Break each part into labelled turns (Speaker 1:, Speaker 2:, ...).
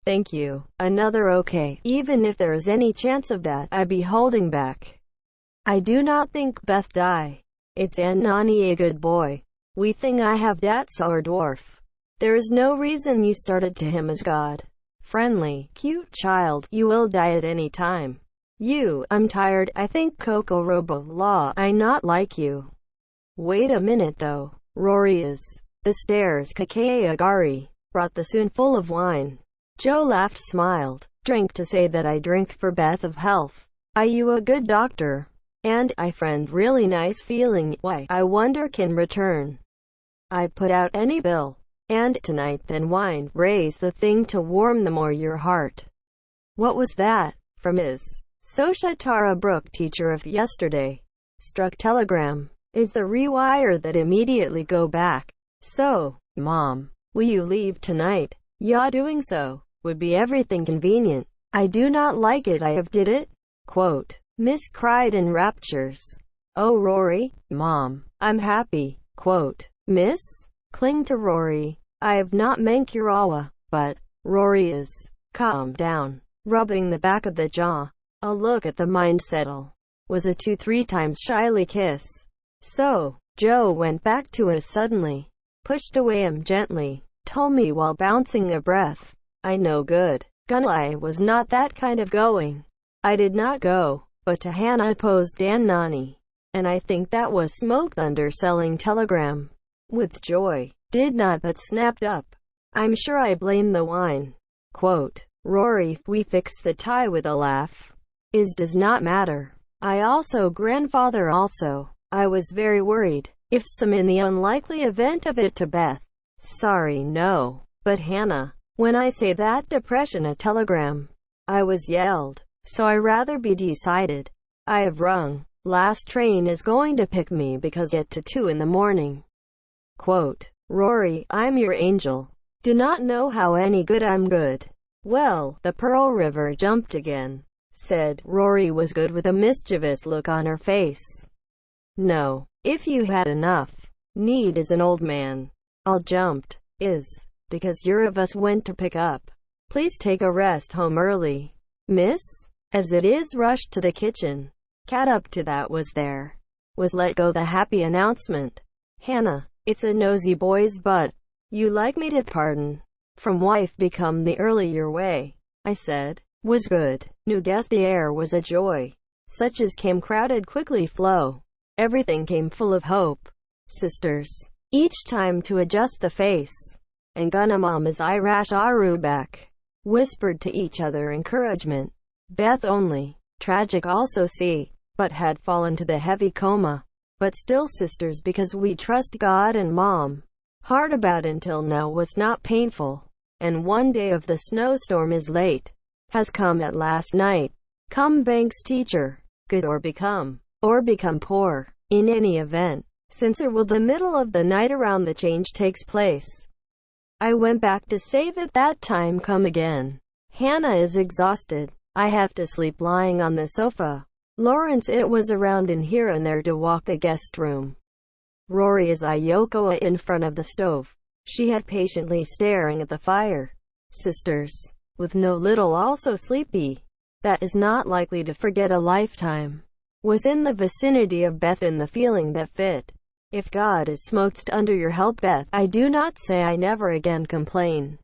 Speaker 1: Thank you. Another okay. Even if there is any chance of that, I be holding back. I do not think Beth die. It's Nani a good boy. We think I have dat sour dwarf. There is no reason you started to him as God. Friendly, cute child, you will die at any time. I'm tired, I think Coco Robo Law, I not like you. Wait a minute though. Rory is. The stairs Kakea Agari brought the spoon full of wine. Joe laughed, smiled. Drink to say that I drink for Beth of health. Are you a good doctor? And, I friend, really nice feeling, why, I wonder can return. I put out any bill. And, tonight then wine, raise the thing to warm the more your heart. What was that? From his. Sosha Tara Brook, teacher of yesterday. Struck telegram. Is the rewire that immediately go back. So, Mom, will you leave tonight? Ya doing so would be everything convenient. I do not like it, I have did it. Quote. Miss cried in raptures. Oh Rory, Mom, I'm happy. Quote. Miss? Cling to Rory. I have not mank your awa, but Rory is. Calm down. Rubbing the back of the jaw. A look at the mind settle. Was a 2-3 times shyly kiss. So, Joe went back to us suddenly. Pushed away him gently. Told me while bouncing a breath. I no good. I was not that kind of going. I did not go, but to Hannah posed Dan Nani. And I think that was smoke thunder selling telegram. With joy. Did not but snapped up. I'm sure I blame the wine. Quote. Rory, we fixed the tie with a laugh. Does not matter. I also grandfather also. I was very worried. If some in the unlikely event of it to Beth. Sorry no. But Hannah. When I say that depression a telegram. I was yelled. So I rather be decided. I have rung. Last train is going to pick me because get to 2 in the morning. Quote. Rory, I'm your angel. Do not know how any good I'm good. Well, the Pearl River jumped again. Said, Rory was good with a mischievous look on her face. No. If you had enough. Need is an old man. All jumped. Because your of us went to pick up. Please take a rest home early. Miss? As it is rushed to the kitchen. Cat up to that was there. Was let go the happy announcement. Hannah, it's a nosy boy's butt. You like me to pardon. From wife become the earlier way. I said. Was good. Knew guess the air was a joy. Such as came crowded quickly flow. Everything came full of hope. Sisters. Each time to adjust the face. And Gunamam as I rash Aru back. Whispered to each other encouragement. Beth only. Tragic also see. But had fallen to the heavy coma. But still sisters because we trust God and Mom. Hard about until now was not painful. And one day of the snowstorm is late. Has come at last night. Come Banks teacher. Good or become poor. In any event. Since or will the middle of the night around the change takes place. I went back to say that time come again. Hannah is exhausted. I have to sleep lying on the sofa. Lawrence it was around in here and there to walk the guest room. Rory is Iokoa in front of the stove. She had patiently staring at the fire. Sisters. With no little also sleepy. That is not likely to forget a lifetime. Was in the vicinity of Beth in the feeling that fit. If God is smoked under your help Beth, I do not say I never again complain.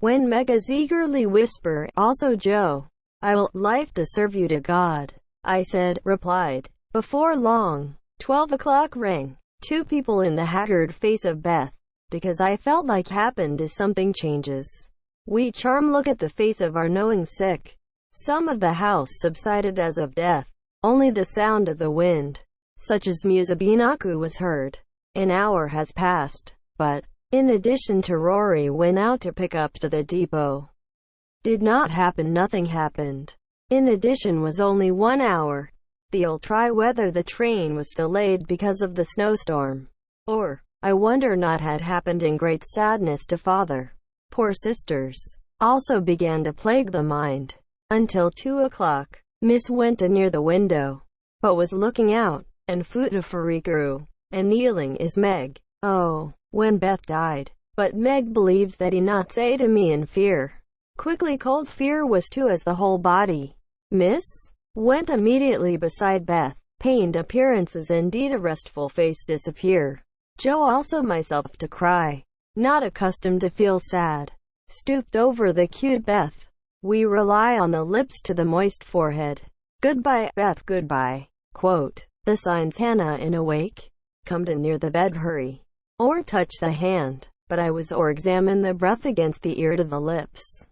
Speaker 1: When Megas eagerly whisper, also Joe, I will, life to serve you to God. I said, replied. Before long, 12 o'clock rang. 2 people in the haggard face of Beth. Because I felt like happened is something changes. We charm look at the face of our knowing sick. Some of the house subsided as of death. Only the sound of the wind, such as Musabinaku was heard. An hour has passed, but, in addition to Rory went out to pick up to the depot. Did not happen, nothing happened. In addition was only 1 hour. They'll try whether the train was delayed because of the snowstorm. Or, I wonder not had happened in great sadness to father. Poor sisters. Also began to plague the mind. Until 2 o'clock. Miss went near the window, but was looking out, and Futafari grew, and kneeling is Meg. Oh, when Beth died. But Meg believes that he not say to me in fear. Quickly cold fear was too as the whole body. Miss? Went immediately beside Beth. Pained appearances indeed a restful face disappear. Joe also myself to cry. Not accustomed to feel sad. Stooped over the cute Beth. We rely on the lips to the moist forehead. Goodbye, Beth, goodbye. Quote. The signs Hannah in awake. Come to near the bed hurry. Or touch the hand. But I was or examine the breath against the ear to the lips.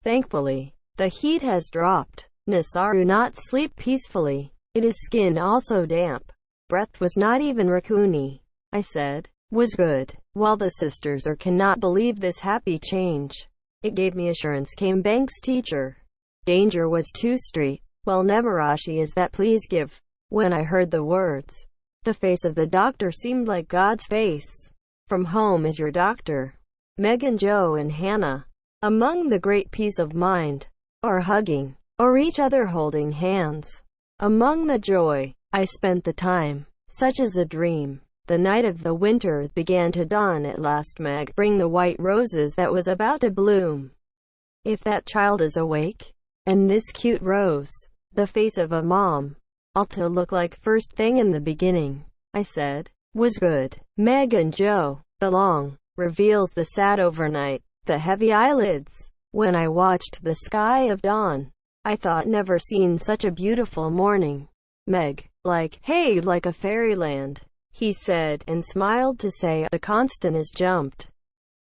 Speaker 1: Thankfully, the heat has dropped. Nasaru not sleep peacefully. It is skin also damp. Breath was not even raccoony. I said. Was good. While the sisters cannot believe this happy change. It gave me assurance came Banks' teacher. Danger was 2 Street. Well Nemurashi is that please give. When I heard the words, the face of the doctor seemed like God's face. From home is your doctor. Meg and Joe and Hannah, among the great peace of mind, or hugging, or each other holding hands. Among the joy, I spent the time, such as a dream. The night of the winter began to dawn at last. Meg, bring the white roses that was about to bloom. If that child is awake, and this cute rose, the face of a mom, ought to look like first thing in the beginning, I said, was good. Meg and Joe, the long, reveals the sad overnight, the heavy eyelids. When I watched the sky of dawn, I thought never seen such a beautiful morning. Meg, like, hey, like a fairyland, he said, and smiled to say, the constant is jumped.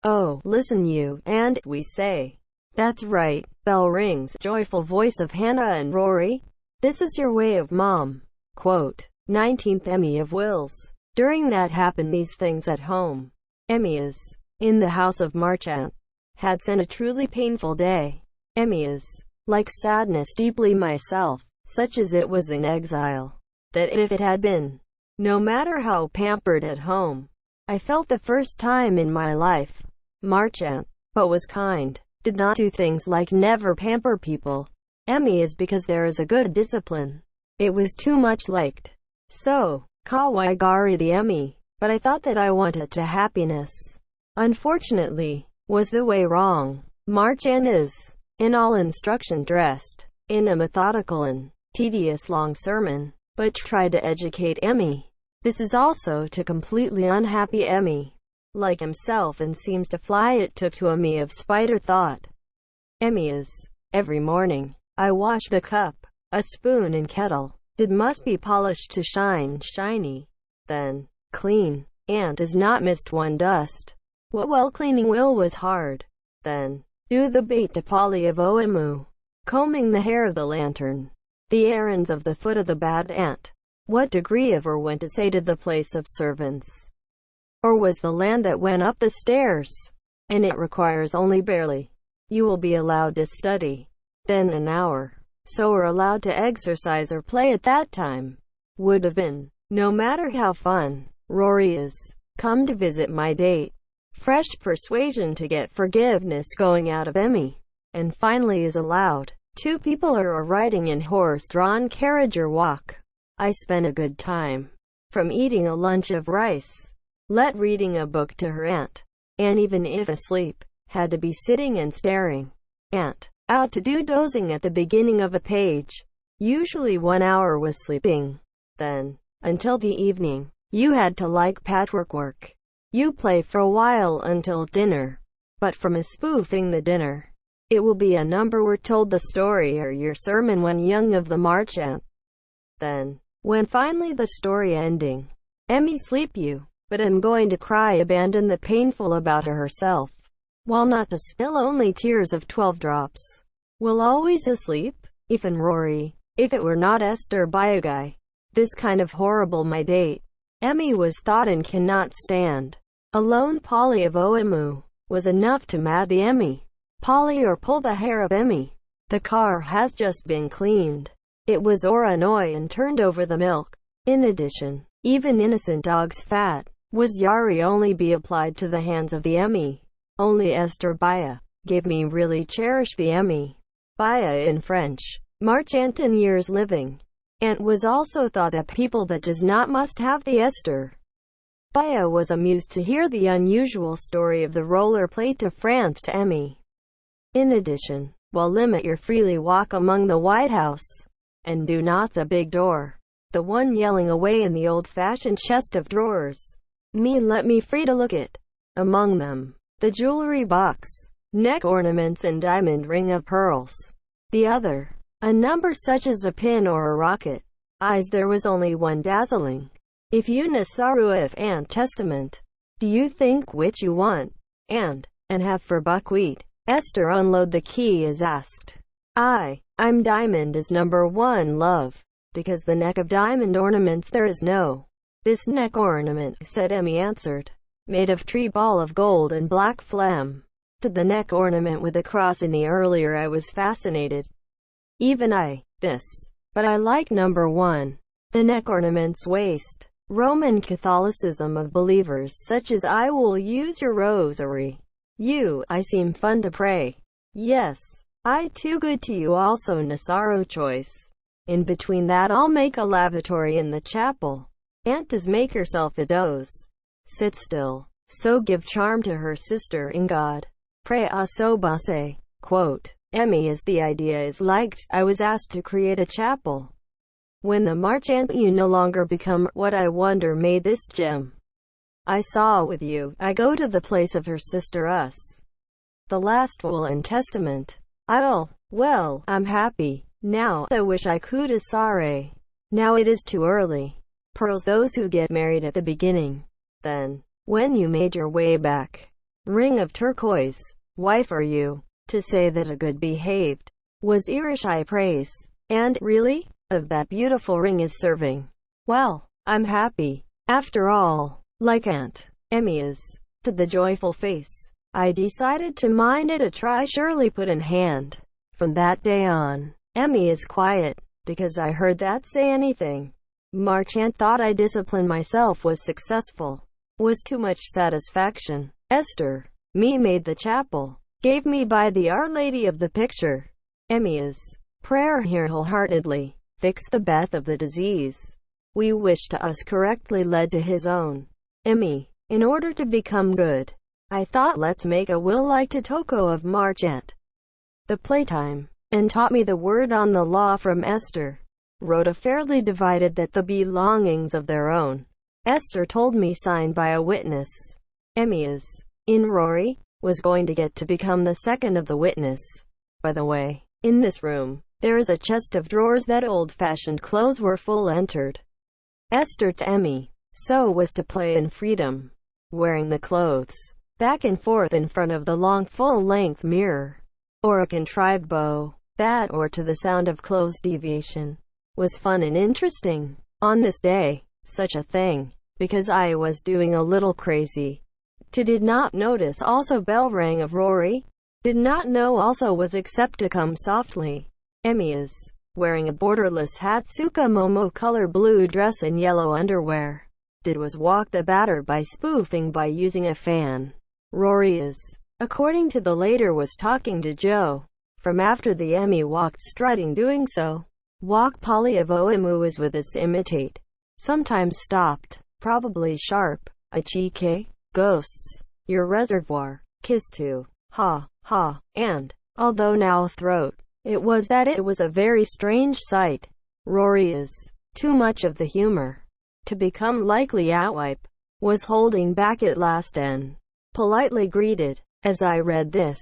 Speaker 1: Oh, listen you, and, we say. That's right, bell rings, joyful voice of Hannah and Rory. This is your way of mom. Quote, 19th Emmy of Wills. During that happened these things at home. Emmy is, in the house of Marchant, had sent a truly painful day. Emmy is, like sadness deeply myself, such as it was in exile, that if it had been, no matter how pampered at home, I felt the first time in my life. Marchant, but was kind, did not do things like never pamper people. Emmy is because there is a good discipline. It was too much liked. So, Kawaigari the Emmy, but I thought that I wanted to happiness. Unfortunately, was the way wrong. Marchant is, in all instruction dressed, in a methodical and tedious long sermon, but tried to educate Emmy. This is also to completely unhappy Emmy, like himself, and seems to fly it took to Emmy of spider thought. Emmy is, every morning, I wash the cup, a spoon and kettle, did must be polished to shine shiny, then, clean, and is not missed one dust. What well cleaning will was hard, then, do the bait to Polly of Oemu, combing the hair of the lantern, the errands of the foot of the bad aunt. What degree of or went to say to the place of servants? Or was the land that went up the stairs? And it requires only barely. You will be allowed to study. Then an hour, so are allowed to exercise or play at that time. Would have been, no matter how fun. Rory is, come to visit my date. Fresh persuasion to get forgiveness going out of Emmy. And finally is allowed. 2 people are riding in horse-drawn carriage or walk. I spent a good time. From eating a lunch of rice, let reading a book to her aunt, and even if asleep, had to be sitting and staring. Aunt, out to do dozing at the beginning of a page. Usually 1 hour was sleeping. Then, until the evening, you had to like patchwork work. You play for a while until dinner. But from a spoofing the dinner, it will be a number were told the story or your sermon when young of the Marchant. Then, when finally the story ending, Emmy sleep you, but am going to cry abandon the painful about her herself, while not to spill only tears of 12 drops. Will always asleep, if and Rory, if it were not Esther by a guy. This kind of horrible my date. Emmy was thought and cannot stand. Alone Polly of Oemu, was enough to mad the Emmy. Polly or pull the hair of Emmy. The car has just been cleaned. It was annoy and turned over the milk. In addition, even innocent dog's fat, was Yari only be applied to the hands of the Emmy. Only Esther Baya, gave me really cherish the Emmy. Baya in French, Marchant in years living. Aunt was also thought that people that does not must have the Esther. Baya was amused to hear the unusual story of the roller plate to France to Emmy. In addition, while limit your freely walk among the White House, and do not's a big door, the one yelling away in the old-fashioned chest of drawers. Me let me free to look at. Among them, the jewelry box, neck ornaments and diamond ring of pearls. The other, a number such as a pin or a rocket. Eyes there was only one dazzling. If you Nasaru if and testament, do you think which you want, and have for buckwheat? Esther unload the key is asked. I'm diamond is number one love, because the neck of diamond ornaments there is no. This neck ornament, said Emmy answered, made of tree ball of gold and black phlegm. To the neck ornament with a cross in the earlier I was fascinated. Even I, this. But I like number one. The neck ornament's waist. Roman Catholicism of believers such as I will use your rosary. I seem fun to pray. Yes. I too good to you also Nassaro choice. In between that I'll make a lavatory in the chapel. Aunt does make herself a doze. Sit still. So give charm to her sister in God. Pray a so base. Quote. Emmy as the idea is liked, I was asked to create a chapel. When the March aunt you no longer become, what I wonder made this gem. I saw with you, I go to the place of her sister us. The last will and testament. Well, I'm happy. Now, I wish I could asare. Now it is too early. Pearls those who get married at the beginning. Then, when you made your way back. Ring of turquoise. Wife are you? To say that a good behaved. Was Irish I praise. And, really? Of that beautiful ring is serving. Well, I'm happy. After all. Like Aunt Emmy is. To the joyful face. I decided to mind it a try surely put in hand. From that day on, Emmy is quiet, because I heard that say anything. Marchant thought I disciplined myself was successful. Was too much satisfaction. Esther, me made the chapel. Gave me by the Our Lady of the picture. Emmy is. Prayer here wholeheartedly. Fix the death of the disease. We wish to us correctly led to his own. Emmy, in order to become good. I thought let's make a will like to Toko of Marchant. The playtime, and taught me the word on the law from Esther. Wrote a fairly divided that the belongings of their own. Esther told me signed by a witness. Emmy is. In Rory, was going to get to become the second of the witness. By the way, in this room, there is a chest of drawers that old-fashioned clothes were full entered. Esther to Emmy. So was to play in freedom. Wearing the clothes. Back and forth in front of the long full-length mirror. Or a contrived bow. That, or to the sound of clothes deviation. Was fun and interesting. On this day, such a thing. Because I was doing a little crazy. Did not notice also bell rang of Rory. Did not know also was except to come softly. Emmy is. Wearing a borderless Hatsuka Momo color blue dress and yellow underwear. Did was walk the batter by spoofing by using a fan. Rory is. According to the later was talking to Joe. From after the Emmy walked strutting doing so. Walk Polyavoimu is with us imitate. Sometimes stopped. Probably sharp. Ichike. Ghosts. Your reservoir. Kiss to. Ha, ha, and. Although now throat. It was a very strange sight. Rory is. Too much of the humor. To become likely outwipe. Was holding back at last and. Politely greeted. As I read this.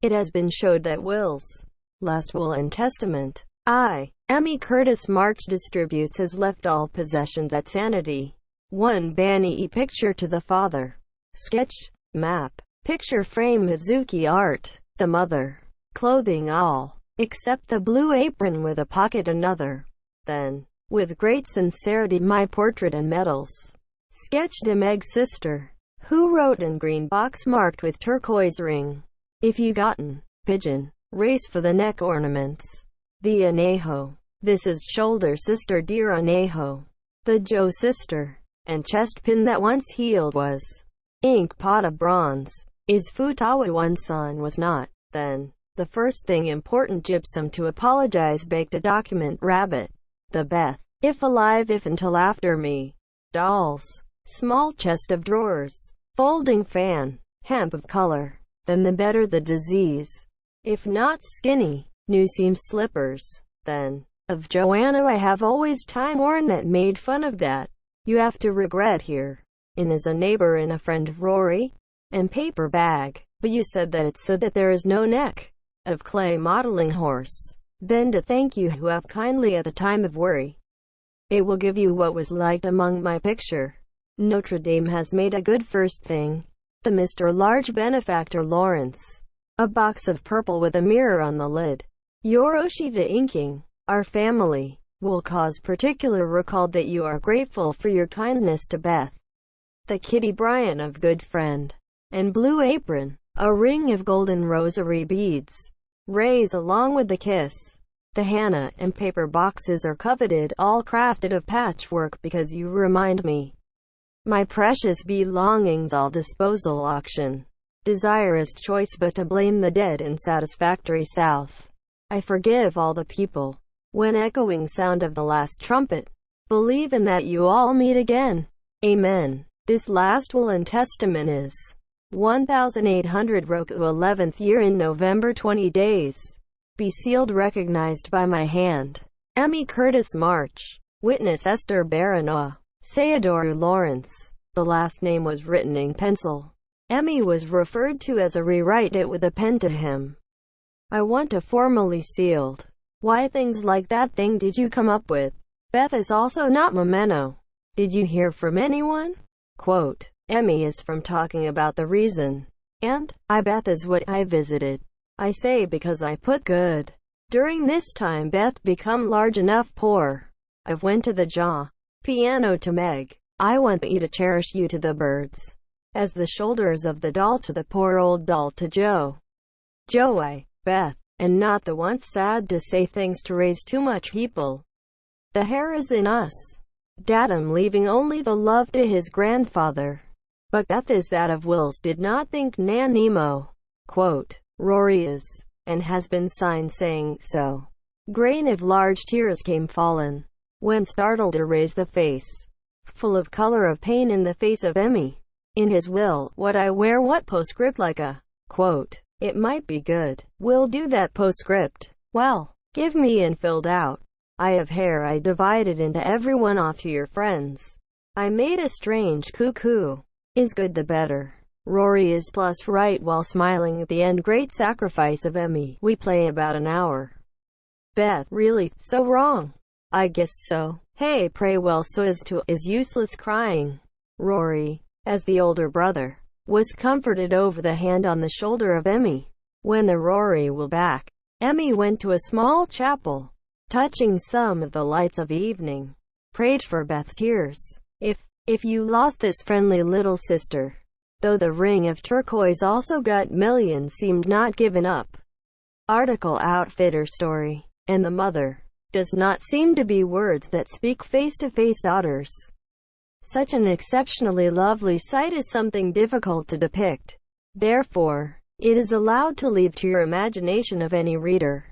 Speaker 1: It has been showed that Will's. Last will and testament. Emmy Curtis March distributes has left all possessions at Sanity. 1 Bani picture to the father. Sketch. Map. Picture frame Hazuki art. The mother. Clothing all. Except the blue apron with a pocket another. Then, with great sincerity my portrait and medals. Sketched a Meg's sister. Who wrote in green box marked with turquoise ring. If you gotten. Pigeon. Race for the neck ornaments. The Anejo. This is shoulder sister dear Anejo. The Joe sister. And chest pin that once healed was. Ink pot of bronze. Is Futawa one son was not. Then. The first thing important gypsum to apologize baked a document rabbit. The Beth. If alive if until after me. Dolls. Small chest of drawers. Folding fan. Hemp of color. Then the better the disease. if not skinny, new seam slippers. Then, of Joanna I have always time worn that made fun of that. You have to regret here. In is a neighbor and a friend of Rory, and paper bag. But you said that it's so that there is no neck of clay modeling horse. Then to thank you who have kindly at the time of worry. It will give you what was liked among my picture. Notre Dame has made a good first thing. The Mr. Large Benefactor Lawrence. A box of purple with a mirror on the lid. Your Oshita inking. Our family will cause particular recall that you are grateful for your kindness to Beth. The Kitty Bryan of good friend. And blue apron. A ring of golden rosary beads. Rays along with the kiss. The Hannah and paper boxes are coveted, all crafted of patchwork because you remind me. My precious belongings all disposal auction. Desirous choice but to blame the dead in satisfactory south. I forgive all the people. When echoing sound of the last trumpet. Believe in that you all meet again. Amen. This last will and testament is 1800 Roku 11th year in November 20 days. Be sealed recognized by my hand. Emmy Curtis March. Witness Esther Baranoa. Theodore Lawrence. The last name was written in pencil. Emmy was referred to as a rewrite it with a pen to him. I want a formally sealed. Why things like that thing did you come up with? Beth is also not memento. Did you hear from anyone? Quote, Emmy is from talking about the reason. And, I Beth is what I visited. I say because I put good. During this time Beth become large enough poor. I've went to the piano to Meg. I want you to cherish you to the birds. As the shoulders of the doll to the poor old doll to Joe. Beth. And not the once sad to say things to raise too much people. The hair is in us. Dadam leaving only the love to his grandfather. But Beth is that of Wills did not think Nan Nemo. Quote, Rory is, and has been signed saying so. Grain of large tears came fallen. When startled to raise the face. Full of color of pain in the face of Emmy. In his will, what I wear what postscript like a, quote, it might be good. We'll do that postscript. Well, give me and filled out. I have hair I divided into everyone off to your friends. I made a strange cuckoo. Is good the better. Rory is plus right while smiling at the end great sacrifice of Emmy. We play about an hour. Beth, really, so wrong? I guess so. Hey pray well so as to, is useless crying. Rory, as the older brother, was comforted over the hand on the shoulder of Emmy. When the Rory will back, Emmy went to a small chapel, touching some of the lights of evening, prayed for Beth's tears. If you lost this friendly little sister, though the ring of turquoise also got millions seemed not given up. Article Outfitter story, and the mother, does not seem to be words that speak face-to-face daughters. Such an exceptionally lovely sight is something difficult to depict. Therefore, it is allowed to leave to your imagination of any reader.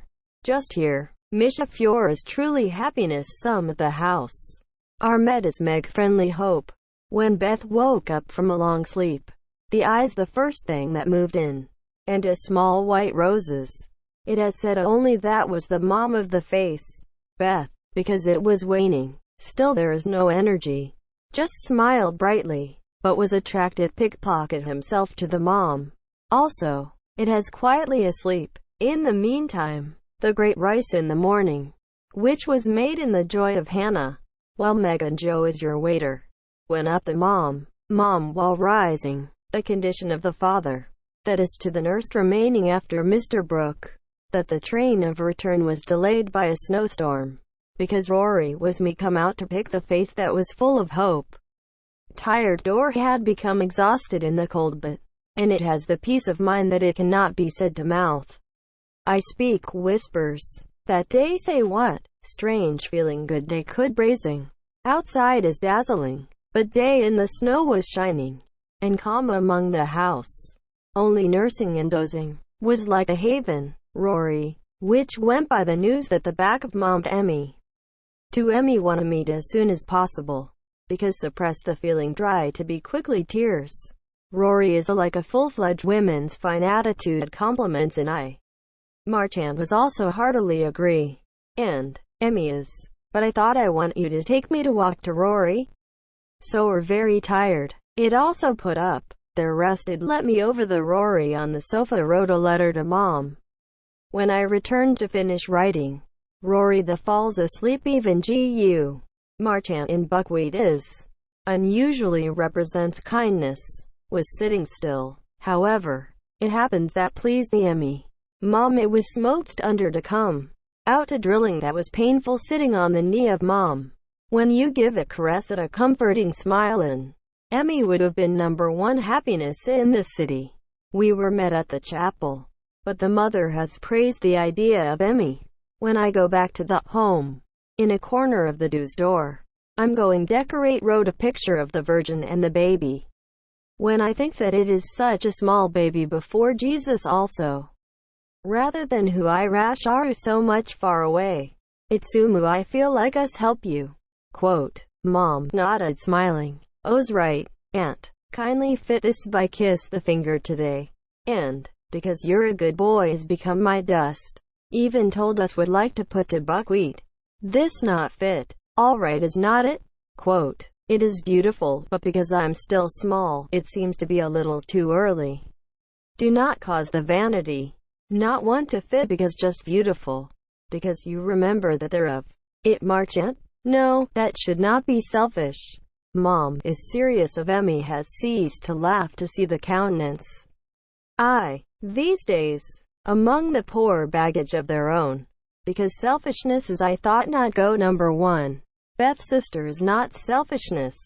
Speaker 1: Just here, Misha Fior is truly happiness some at the house. Are met as Meg friendly hope. When Beth woke up from a long sleep, the eyes the first thing that moved in, and a small white roses. It has said only that was the mom of the face. Beth, because it was waning. Still there is no energy. Just smiled brightly, but was attracted pickpocket himself to the mom. Also, it has quietly asleep. In the meantime, the great rice in the morning, which was made in the joy of Hannah, while Meg and Joe is your waiter. Went up the mom while rising, the condition of the father, that is to the nurse remaining after Mr. Brooke, that the train of return was delayed by a snowstorm. Because Rory was me come out to pick the face that was full of hope. Tired Dor had become exhausted in the cold and it has the peace of mind that it cannot be said to mouth. I speak whispers. That day say what? Strange feeling good day could brazing. Outside is dazzling, but day in the snow was shining, and calm among the house. Only nursing and dozing was like a haven. Rory, which went by the news that the back of Mom Emmy. To Emmy wanna meet as soon as possible, because suppress the feeling dry to be quickly tears. Rory is like a full-fledged women's fine attitude compliments and I. Marchand was also heartily agree. And Emmy is. But I thought I want you to take me to walk to Rory. So we're very tired. It also put up. They're rested. Let me over the Rory on the sofa. Wrote a letter to Mom. When I returned to finish writing, Rory the falls asleep. Even Gu. Marchand in buckwheat is unusually represents kindness. Was sitting still. However, it happens that pleased the Emmy. Mom, it was smoked under to come out a drilling that was painful, sitting on the knee of Mom. When you give a caress and a comforting smile, and Emmy would have been #1 happiness in this city. We were met at the chapel, but the mother has praised the idea of Emmy. When I go back to the home, in a corner of the dues door, I'm going decorate. Wrote a picture of the Virgin and the baby. When I think that it is such a small baby before Jesus also, rather than who I rash are so much far away. It's umu I feel like us help you. Quote, Mom nodded smiling. Oh's right, Aunt. Kindly fit this by kiss the finger today. And, because you're a good boy has become my dust. Even told us would like to put to buckwheat. This not fit. All right is not it? Quote, it is beautiful, but because I'm still small, it seems to be a little too early. Do not cause the vanity. Not want to fit because just beautiful. Because you remember that they're of it. Marchand? No, that should not be selfish. Mom is serious. Of Emmy has ceased to laugh to see the countenance. These days, among the poor baggage of their own. Because selfishness is I thought not go #1. Beth's sister is not selfishness.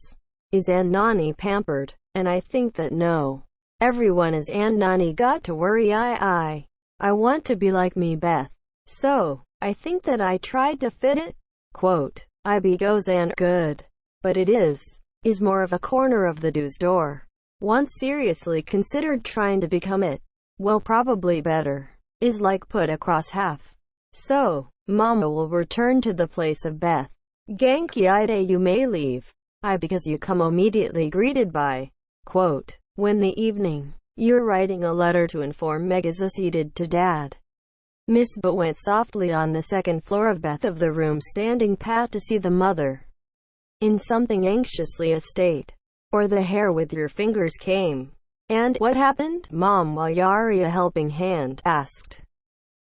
Speaker 1: Is Aunt Nani pampered? And I think that no. Everyone is Aunt Nani got to worry. I want to be like me Beth. So, I think that I tried to fit it. Quote, I be goes and good. But it is more of a corner of the dues door. Once seriously considered trying to become it. Well, probably better. Is like put across half. So, Mama will return to the place of Beth. Genki ide you may leave. Because you come immediately greeted by. Quote, when the evening. You're writing a letter to inform Meg is acceded to Dad. Miss But went softly on the second floor of Beth of the room, standing pat to see the mother. In something anxiously a state. Or the hair with your fingers came. And what happened? Mom, while Yari a helping hand, asked.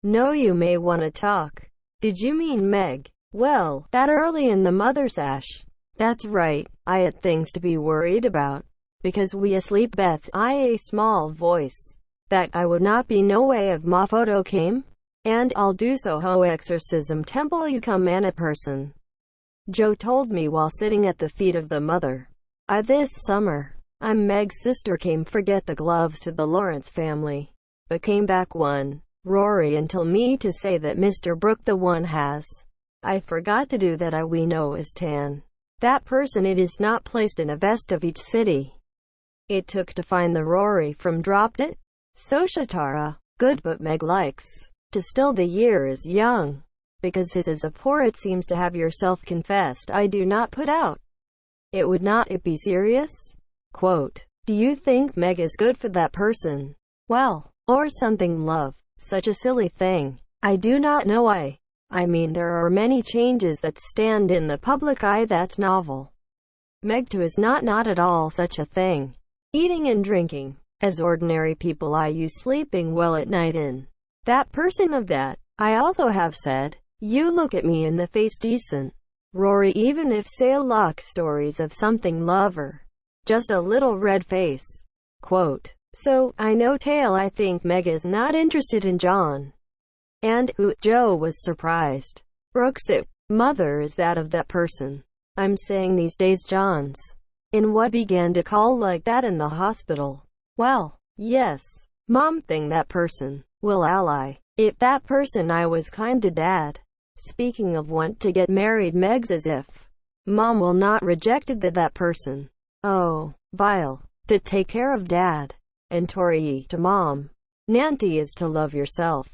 Speaker 1: No, you may want to talk. Did you mean Meg? Well, that early in the mother's ash. That's right, I had things to be worried about. Because we asleep Beth, a small voice. That I would not be no way of ma photo came. And I'll do so ho exorcism temple you come and a person. Joe told me while sitting at the feet of the mother. This summer. I'm Meg's sister came forget the gloves to the Lawrence family. But came back one. Rory until me to say that Mr. Brooke the one has. I forgot to do that we know is tan. That person it is not placed in a vest of each city. It took to find the Rory from dropped it. So Shatara. Good but Meg likes. To still the year is young. Because his is a poor it seems to have yourself confessed I do not put out. It would not it be serious? Quote, do you think Meg is good for that person? Well, or something love. Such a silly thing. I do not know I mean there are many changes that stand in the public eye that's novel. Meg too is not at all such a thing. Eating and drinking. As ordinary people you sleeping well at night in. That person of that. I also have said. You look at me in the face decent. Rory even if say lock stories of something lover. Just a little red face. Quote. So, I know tale I think Meg is not interested in John. And, Joe was surprised. Brooks it. Mother is that of that person. I'm saying these days John's. In what began to call like that in the hospital. Well, yes. Mom thing that person. Will ally. If that person I was kind to Dad. Speaking of want to get married Meg's as if. Mom will not rejected that person. Oh, vile. To take care of Dad. And Tori to Mom. Nanti is to love yourself.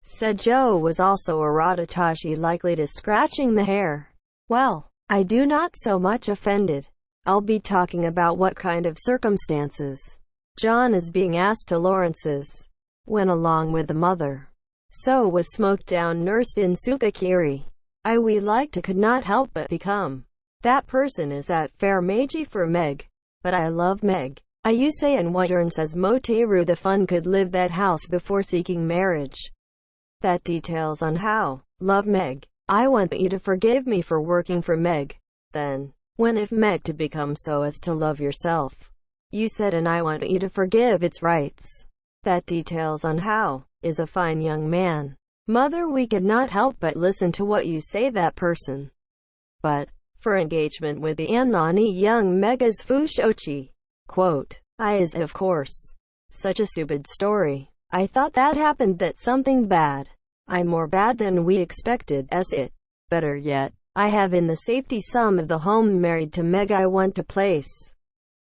Speaker 1: Said Joe was also a Radatashi likely to scratching the hair. Well, I do not so much offended. I'll be talking about what kind of circumstances. John is being asked to Lawrence's. Went along with the mother. So was smoked down, nursed in sukakiri. We like to could not help but become. That person is at fair Meiji for Meg. But I love Meg. You say, and what Ern says Moteru the fun could live that house before seeking marriage. That details on how. Love Meg. I want you to forgive me for working for Meg. Then, when if Meg to become so as to love yourself. You said, and I want you to forgive its rights. That details on how. Is a fine young man. Mother, we could not help but listen to what you say that person. But, for engagement with the Anani young Mega's Fushochi. Quote. Is of course. Such a stupid story. I thought that happened, that something bad. More bad than we expected, it. Better yet, I have in the safety some of the home married to Meg I want to place.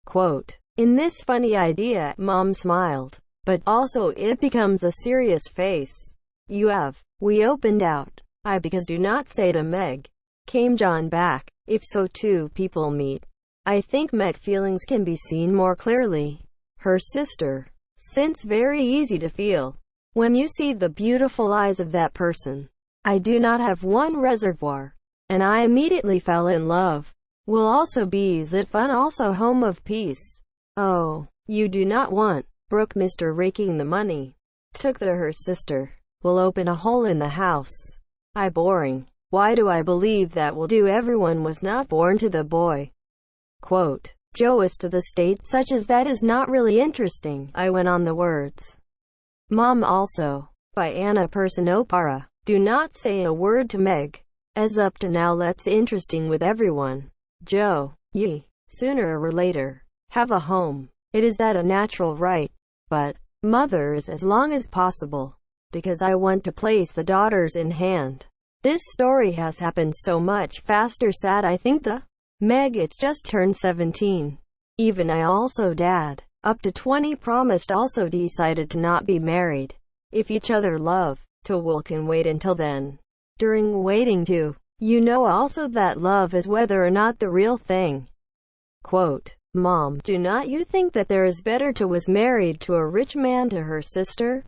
Speaker 1: Quote. In this funny idea, Mom smiled. But also it becomes a serious face. We opened out. Because do not say to Meg. Came John back. If so two people meet. I think Meg feelings can be seen more clearly. Her sister. Since very easy to feel. When you see the beautiful eyes of that person. I do not have one reservoir. And I immediately fell in love. Will also be is it fun, also home of peace. Oh, you do not want. Brooke, Mr. raking the money. Took the her sister. Will open a hole in the house. Boring. Why do I believe that will do? Everyone was not born to the boy. Quote. Joe is to the state such as that is not really interesting. I went on the words. Mom also. By Anna Person Opara. Do not say a word to Meg. As up to now let's interesting with everyone. Joe. Sooner or later. Have a home. It is that a natural right. But, mother is as long as possible. Because I want to place the daughters in hand. This story has happened so much faster. Sad I think the Meg it's just turned 17. Even I also dad. Up to 20 promised also decided to not be married. If each other love. To will can wait until then. During waiting to. Also that love is whether or not the real thing. Quote. Mom, do not you think that there is better to was married to a rich man to her sister?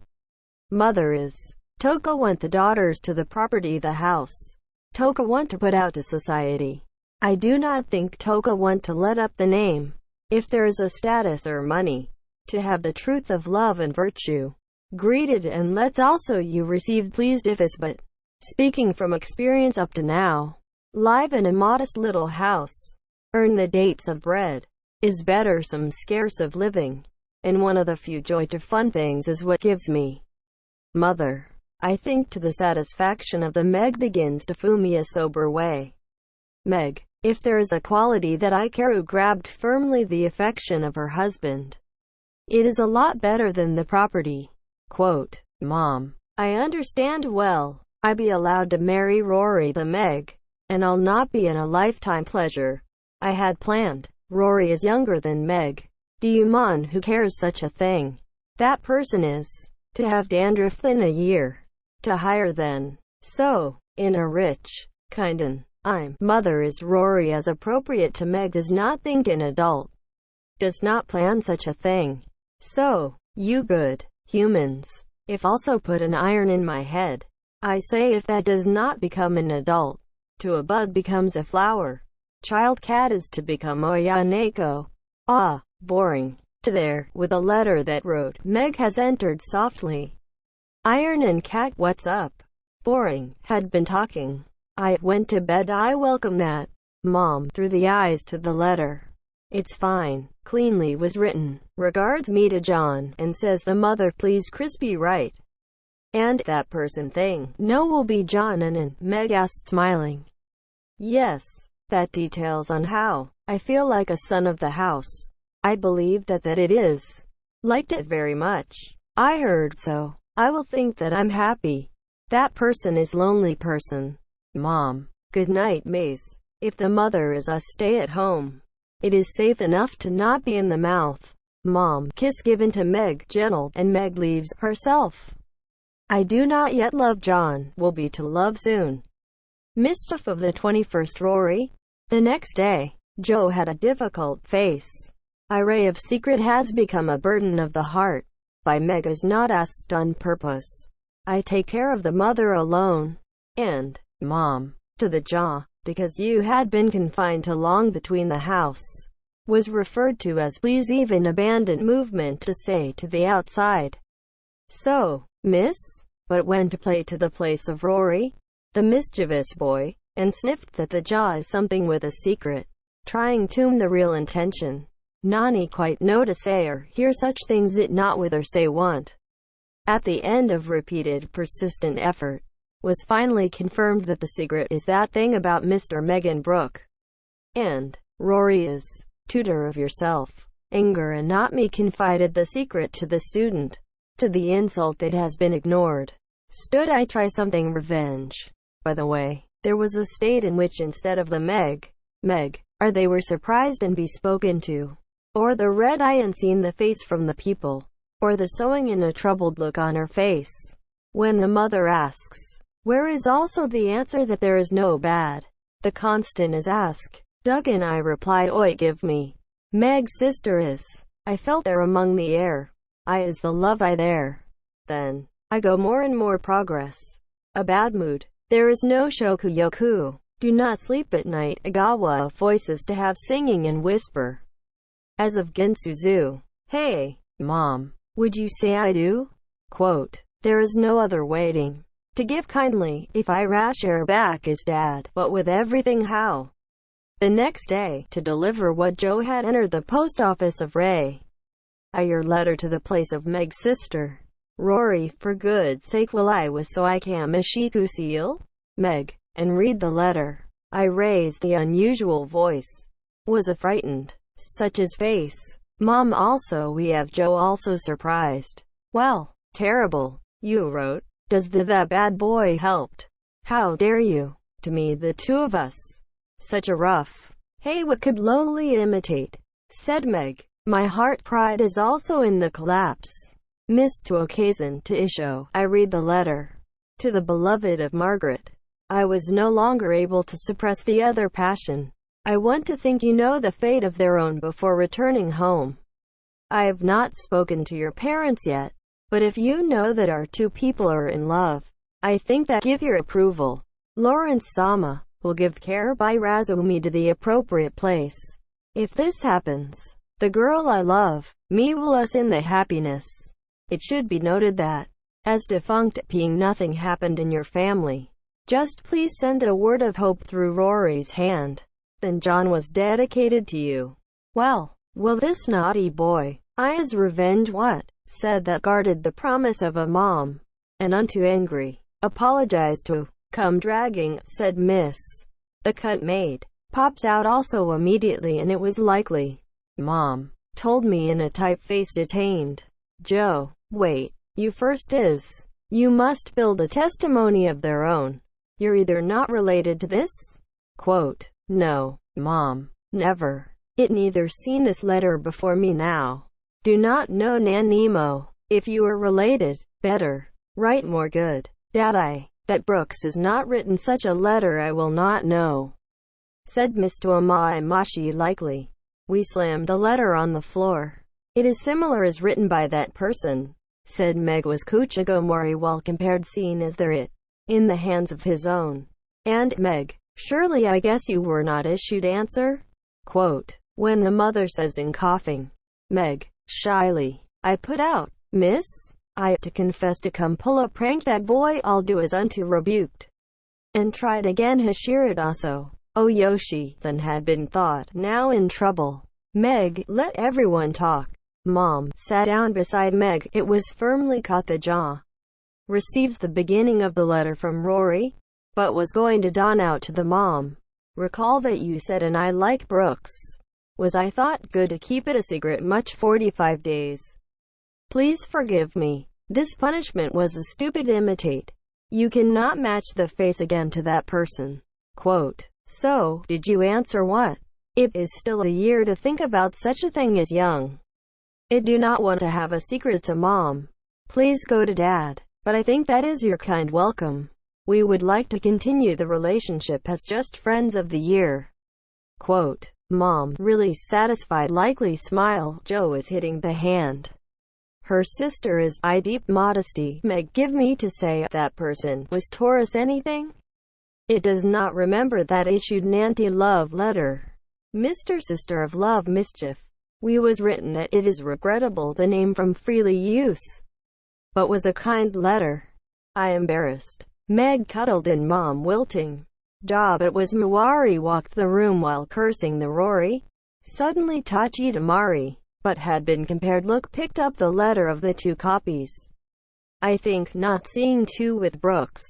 Speaker 1: Mother is. Toka want the daughters to the property the house. Toka want to put out to society. I do not think Toka want to let up the name. If there is a status or money. To have the truth of love and virtue. Greeted and let's also you received pleased if is but. Speaking from experience up to now. Live in a modest little house. Earn the dates of bread. Is better some scarce of living. And one of the few joy to fun things is what gives me. Mother. I think to the satisfaction of the Meg begins to fool me a sober way. Meg. If there is a quality that I care who grabbed firmly the affection of her husband. It is a lot better than the property. Quote. Mom. I understand well. I be allowed to marry Rory the Meg. And I'll not be in a lifetime pleasure. I had planned. Rory is younger than Meg. Do you mon who cares such a thing? That person is. To have dandruff in a year. To hire then. So, in a rich, kind'n, mother is Rory as appropriate to Meg does not think an adult. Does not plan such a thing. So, you good, humans. If also put an iron in my head. I say if that does not become an adult. To a bud becomes a flower. Child cat is to become Oyaneko. Boring. To there, with a letter that wrote, Meg has entered softly. Iron and cat, what's up? Boring. Had been talking. I went to bed. I welcome that. Mom, through the eyes to the letter. It's fine. Cleanly was written. Regards me to John, and says the mother please crispy right. And that person thing. No will be John and Meg asked smiling. Yes. That details on how. I feel like a son of the house. I believe that it is. Liked it very much. I heard so. I will think that I'm happy. That person is lonely person. Mom. Good night, Mace. If the mother is a stay at home. It is safe enough to not be in the mouth. Mom. Kiss given to Meg, gentle, and Meg leaves herself. I do not yet love John. Will be to love soon. Mischief of the 21st Rory. The next day, Joe had a difficult face. Ray of secret has become a burden of the heart. By Meg is not asked on purpose. I take care of the mother alone. And, Mom, to the jaw, because you had been confined too long between the house, was referred to as please, even abandoned movement to say to the outside. So, miss, but went to play to the place of Rory, the mischievous boy, and sniffed that the jaw is something with a secret, trying to the real intention. Nani quite notice or hear such things it not with or say want. At the end of repeated persistent effort, was finally confirmed that the secret is that thing about Mr. Megan Brooke. And Rory is tutor of yourself. Anger and not me confided the secret to the student. To the insult that has been ignored, stood I try something revenge. By the way, there was a state in which instead of the Meg, or they were surprised and be spoken to, or the red eye and seen the face from the people, or the sewing in a troubled look on her face. When the mother asks, where is also the answer that there is no bad. The constant is ask. Doug and I replied, oi give me. Meg's sister is. I felt there among the air. I is the love I there. Then, I go more and more progress. A bad mood. There is no shoku yoku. Do not sleep at night. Agawa voices to have singing and whisper. As of Gensuzu. Hey, Mom, would you say I do? Quote, there is no other waiting. To give kindly, if I rash air back is Dad, but with everything how? The next day, to deliver what Joe had entered the post office of Ray. Your letter to the place of Meg's sister. Rory, for good sake will I was so I can Mishiku seal? Meg, and read the letter. I raised the unusual voice. Was a frightened, such as face. Mom also we have Joe also surprised. Well, terrible, you wrote. Does that bad boy helped? How dare you? To me the two of us. Such a rough. Hey what could lowly imitate? Said Meg. My heart pride is also in the collapse. Missed to occasion to issue. I read the letter. To the beloved of Margaret. I was no longer able to suppress the other passion. I want to think you know the fate of their own before returning home. I have not spoken to your parents yet, but if you know that our two people are in love, I think that give your approval. Lawrence-sama will give care by Razumi to the appropriate place. If this happens, the girl I love, me will us in the happiness. It should be noted that, as defunct being nothing happened in your family. Just please send a word of hope through Rory's hand. Then John was dedicated to you. Well, will this naughty boy, I as revenge what? Said that guarded the promise of a mom. And unto angry, apologized to, come dragging, said Miss. The cut made, pops out also immediately and it was likely. Mom, told me in a type-faced detained. Joe, wait, you first is. You must build a testimony of their own. You're either not related to this? Quote, no, Mom, never. It neither seen this letter before me now. Do not know Nanimo. If you are related, better. Write more good. Dad that Brooks has not written such a letter I will not know. Said Mr. Mashi likely. We slammed the letter on the floor. It is similar as written by that person. Said Meg was Kuchigomori well compared seen as there it. In the hands of his own. And Meg, surely I guess you were not issued answer? Quote, when the mother says in coughing. Meg, shyly, I put out, miss, I to confess to come pull a prank that boy I'll do as unto rebuked. And tried again Hashirad also. Oh Yoshi, then had been thought, now in trouble. Meg, let everyone talk. Mom, sat down beside Meg, it was firmly caught the jaw. Receives the beginning of the letter from Rory, but was going to don out to the mom. Recall that you said and I like Brooks. Was I thought good to keep it a secret much 45 days. Please forgive me. This punishment was a stupid imitate. You cannot match the face again to that person. Quote, so, did you answer what? It is still a year to think about such a thing as young. I do not want to have a secret to Mom. Please go to Dad. But I think that is your kind welcome. We would like to continue the relationship as just friends of the year. Quote, Mom, really satisfied likely smile, Joe is hitting the hand. Her sister is, I deep modesty, Meg give me to say, that person, was Taurus anything? It does not remember that issued Nanti love letter. Mr. Sister of Love Mischief. We was written that it is regrettable the name from freely use, but was a kind letter. I embarrassed. Meg cuddled in Mom wilting. Jaw, but was Mawari walked the room while cursing the Rory. Suddenly Tachi Damari, but had been compared look picked up the letter of the two copies. I think not seeing two with Brooks.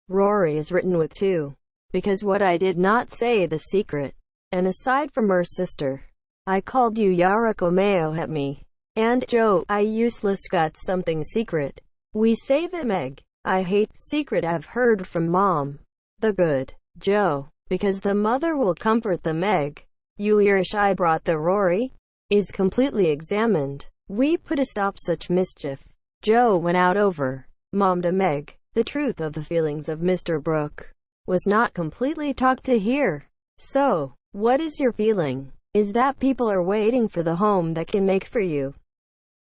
Speaker 1: Rory is written with two. Because what I did not say the secret. And aside from her sister, I called you Yarakomeo at me. And Joe, I useless got something secret. We say that Meg, I hate secret I've heard from Mom. The good Joe, because the mother will comfort the Meg. You irish I brought the Rory, is completely examined. We put a stop such mischief. Joe went out over Mom to Meg. The truth of the feelings of Mr. Brooke was not completely talked to here. So, what is your feeling? Is that people are waiting for the home that can make for you?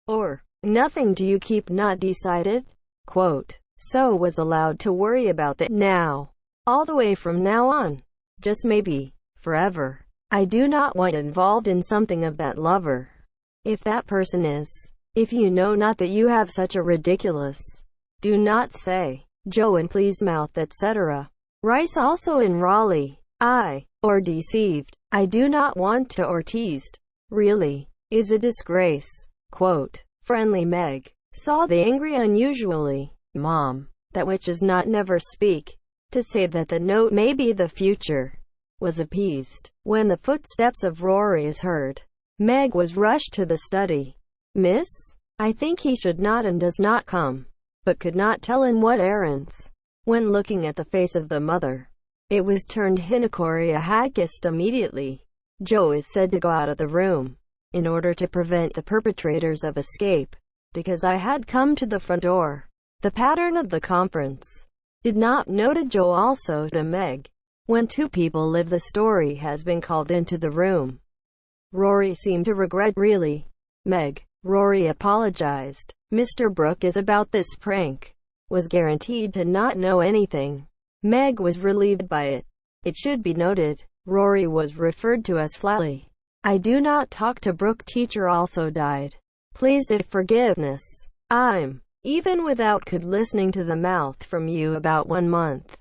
Speaker 1: Or, nothing do you keep not decided? Quote, so was allowed to worry about that now. All the way from now on. Just maybe. Forever. I do not want involved in something of that lover. If that person is. If you know not that you have such a ridiculous. Do not say. Joe and please mouth etc. Rice also in Raleigh. Or deceived. I do not want to or teased. Really. Is a disgrace. Quote, friendly Meg. Saw the angry unusually. Mom. That which is not never speak. To say that the note may be the future. Was appeased. When the footsteps of Rory is heard, Meg was rushed to the study. Miss? I think he should not and does not come. But could not tell in what errands. When looking at the face of the mother, it was turned Hinakori had kissed immediately. Joe is said to go out of the room, in order to prevent the perpetrators of escape, because I had come to the front door. The pattern of the conference did not noted Joe also to Meg. When two people live the story has been called into the room. Rory seemed to regret really. Meg. Rory apologized. Mr. Brooke is about this prank. Was guaranteed to not know anything. Meg was relieved by it. It should be noted, Rory was referred to as flatly. I do not talk to Brooke teacher also died. Please if forgiveness. I'm, even without could listening to the mouth from you about 1 month.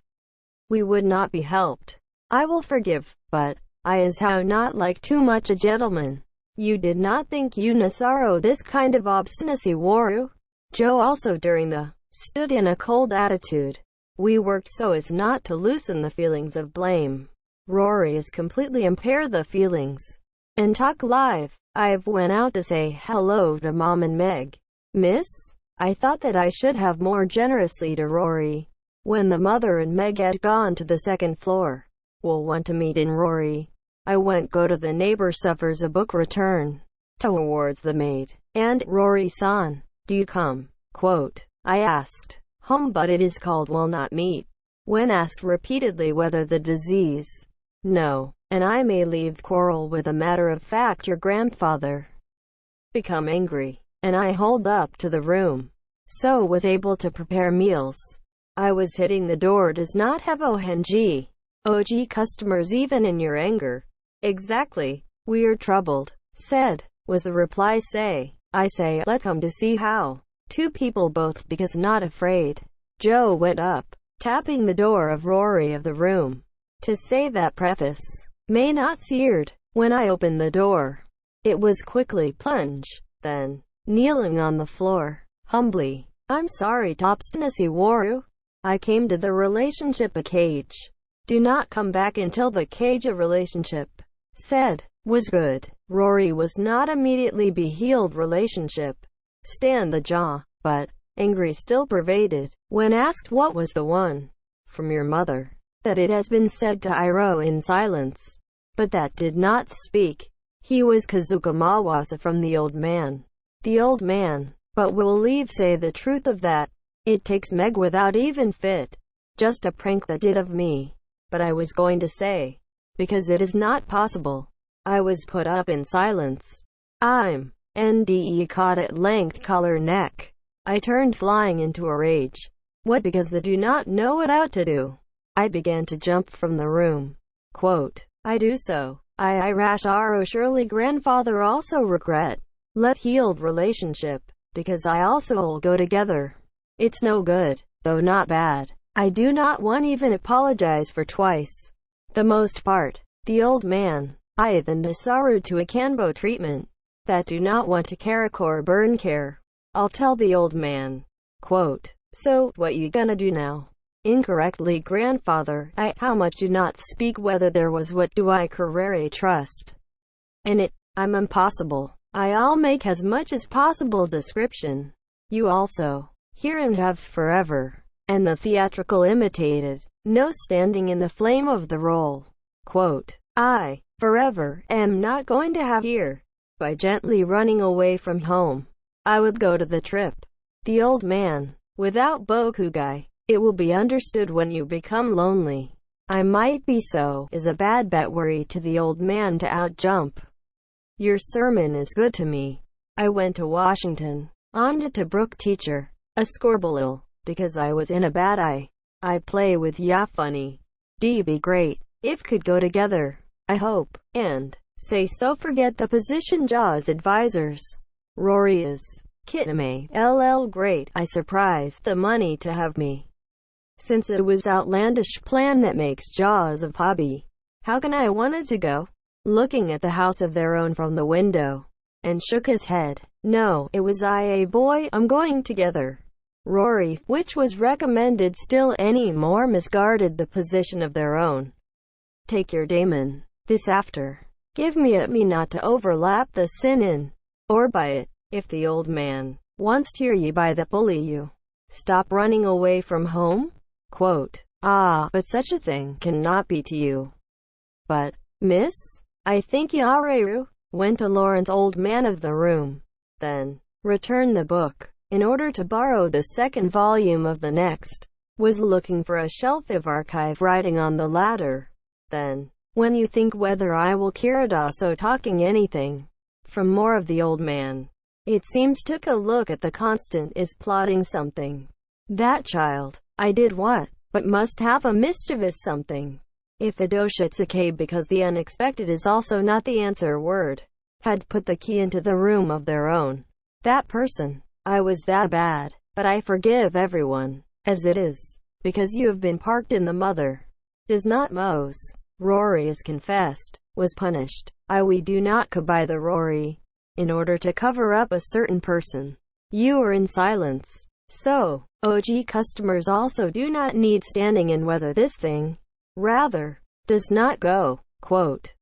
Speaker 1: We would not be helped. I will forgive, but, I is how not like too much a gentleman. You did not think you Nasaro this kind of obstinacy Waru? Joe also during the, stood in a cold attitude. We worked so as not to loosen the feelings of blame. Rory is completely impair the feelings. And talk live. I've went out to say hello to Mom and Meg. Miss? I thought that I should have more generously to Rory. When the mother and Meg had gone to the second floor. Will want to meet in Rory. I went go to the neighbor suffers a book return. Towards the maid. And, Rory-san, do you come? Quote, I asked. But it is called will not meet. When asked repeatedly whether the disease. No. And I may leave quarrel with a matter of fact your grandfather. Become angry. And I hold up to the room. So was able to prepare meals. I was hitting the door does not have ONG. OG customers even in your anger. Exactly. We are troubled. Said. Was the reply say. I say, let come to see how. Two people both because not afraid. Joe went up, tapping the door of Rory of the room. To say that preface. May not seared. When I opened the door. It was quickly plunge. Then, kneeling on the floor. Humbly. I'm sorry Topsnacy Waru. I came to the relationship a cage. Do not come back until the cage a relationship. Said. Was good. Rory was not immediately be healed relationship. Stand the jaw. But, angry still pervaded. When asked what was the one. From your mother. That it has been said to Iro in silence. But that did not speak. He was Kazuka Mawasa from the old man. The old man. But will leave say the truth of that. It takes Meg without even fit. Just a prank that did of me. But I was going to say. Because it is not possible. I was put up in silence. I'm NDE caught at length collar neck. I turned flying into a rage. What, because they do not know what out to do? I began to jump from the room. Quote, I do so. I rash ro surely grandfather also regret. Let healed relationship, because I also'll go together. It's no good, though not bad. I do not want even apologize for twice. The most part. The old man. I then decided to a canbo treatment. That do not want to caricor burn care. I'll tell the old man. Quote, so, what you gonna do now? Incorrectly grandfather, how much do not speak whether there was what do I carrere trust. And I'm impossible. I'll make as much as possible description. You also. Hear and have forever. And the theatrical imitated. No standing in the flame of the role. Quote, I, forever, am not going to have here. By gently running away from home. I would go to the trip. The old man. Without bokugai. It will be understood when you become lonely. I might be so, is a bad bet worry to the old man to outjump. Your sermon is good to me. I went to Washington. On to Brook teacher. A scorble'll, because I was in a bad I play with ya funny. D be great, if could go together. I hope, and, say so forget the position jaws advisors. Rory is, kitame, LL great, I surprise, the money to have me. Since it was outlandish plan that makes jaws of hobby. How can I wanted to go? Looking at the house of their own from the window. And shook his head. No, it was a boy, I'm going together. Rory, which was recommended still any more misguarded the position of their own. Take your daemon. This after. Give me at me not to overlap the sin in. Or by it. If the old man wants to hear ye by the bully you. Stop running away from home? Quote, but such a thing cannot be to you. But, miss, I think Yareru went to Lawrence old man of the room. Then, returned the book, in order to borrow the second volume of the next. Was looking for a shelf of archive writing on the latter. Then, when you think whether I will kiradaso talking anything. From more of the old man. It seems took a look at the constant is plotting something. That child. I did what? But must have a mischievous something. If Adoshitsuke because the unexpected is also not the answer word. Had put the key into the room of their own. That person. I was that bad. But I forgive everyone. As it is. Because you have been parked in the mother. Does not Mose. Rory is confessed. Was punished. We do not by the Rory. In order to cover up a certain person. You are in silence. So, OG customers also do not need standing in whether this thing, rather, does not go. Quote,